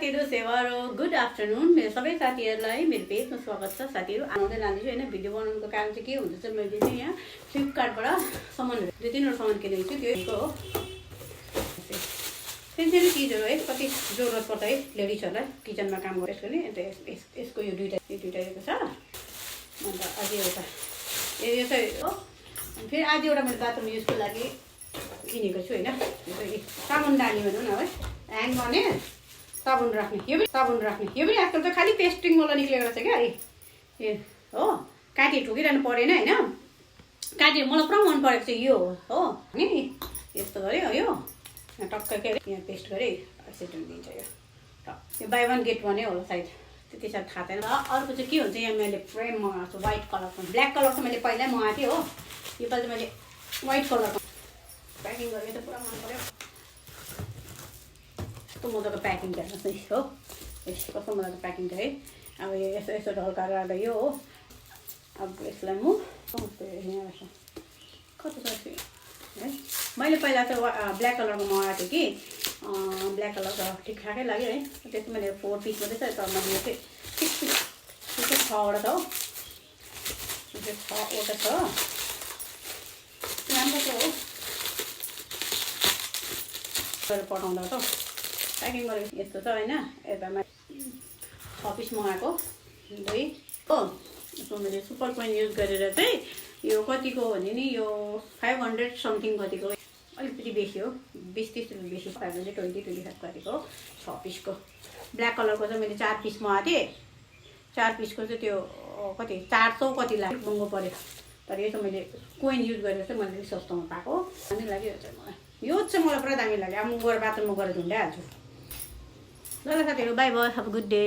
साथीहरु सेवारो good afternoon मेरो सबै साथीहरुलाई मेरो पेजमा स्वागत छ। साथीहरु आउँदै लान्दैछु हैन। भिडियो बनाउनुको कारण चाहिँ के हुन्छ चाहिँ मैले चाहिँ यहाँ फ्लिपकार्टबाट सामानहरु दुई तीनवटा सामान किनेको छु। त्यो हो सानो चिजहरु है, कति जरुरत पर्छ है लेडिजहरुलाई किचनमा काम गर्ने। अन्त यसको यो दुईटा रहेको छ। अन्त अझै एउटा यो चाहिँ हो। फेरि आज एउटा मैले बाथरुम युजको लागि किनेको छु हैन। साबुनदानी भनौँ न है, ह्याङ गर्ने साबुन राख्ने। यो पनि आजकल त खालि पेस्टिङवाला निक्लेको छ क्या ए हो। काटी ठोकिरहनु परेन हैन। काटी मलाई पुरा मन परेको चाहिँ यो हो नि। यस्तो गऱ्यो यो टक्क के अरे यहाँ पेस्ट गरेँ, सेटल दिन्छ यो बाई वन गेट वान होला सायद, त्यति साह्रो थाहा छैन। अर्को चाहिँ के हुन्छ, यहाँ मैले फ्रेम मगाएको छु व्हाइट कलरको। ब्ल्याक कलरको मैले पहिल्यै मगाएको थिएँ हो। योपालि चाहिँ मैले व्हाइट कलरको प्याकिङ गरेँ त पुरा मन पर्यो। कस्तो मजाको प्याकिङ गरेर चाहिँ हो, कस्तो मजाको प्याकिङ गरेँ। अब यसो यसो ढल्काएर यो हो। अब यसलाई म कति छ है। मैले पहिला चाहिँ ब्ल्याक कलरको मगाएको थिएँ कि ब्ल्याक कलर त ठिकठाकै लाग्यो है। त्यसमा मैले 4 पिस मात्रै छ, तर मैले यो चाहिँ 6 पिस 6वटा छ हो। 6वटा छ, राम्रो छ हो। पठाउँदा त प्याकिङ गरेको यस्तो छ होइन। यतामा 6 पिस मगाएको 2 हो। यसमा मैले सुपर कोइन युज गरेर चाहिँ यो कतिको भने नि यो 500 समथिङ कतिको, अलिकति बेसी हो, 20-30 रुपियाँ बेसी। 520-25 कतिको 6 पिसको। ब्ल्याक कलरको चाहिँ मैले 4 पिस मगाएको थिएँ। 4 पिसको चाहिँ त्यो कति 400 कति लाग्यो, महँगो पऱ्यो। तर यो चाहिँ मैले कोइन युज गरेर चाहिँ मैले सस्तोमा पाएको दामी लाग्यो। यो चाहिँ मलाई पुरा दामी लाग्यो। अब म गएर बाथरुममा गएर ढुन्डाइहाल्छु। ल साथीहरू, by by, have a good day.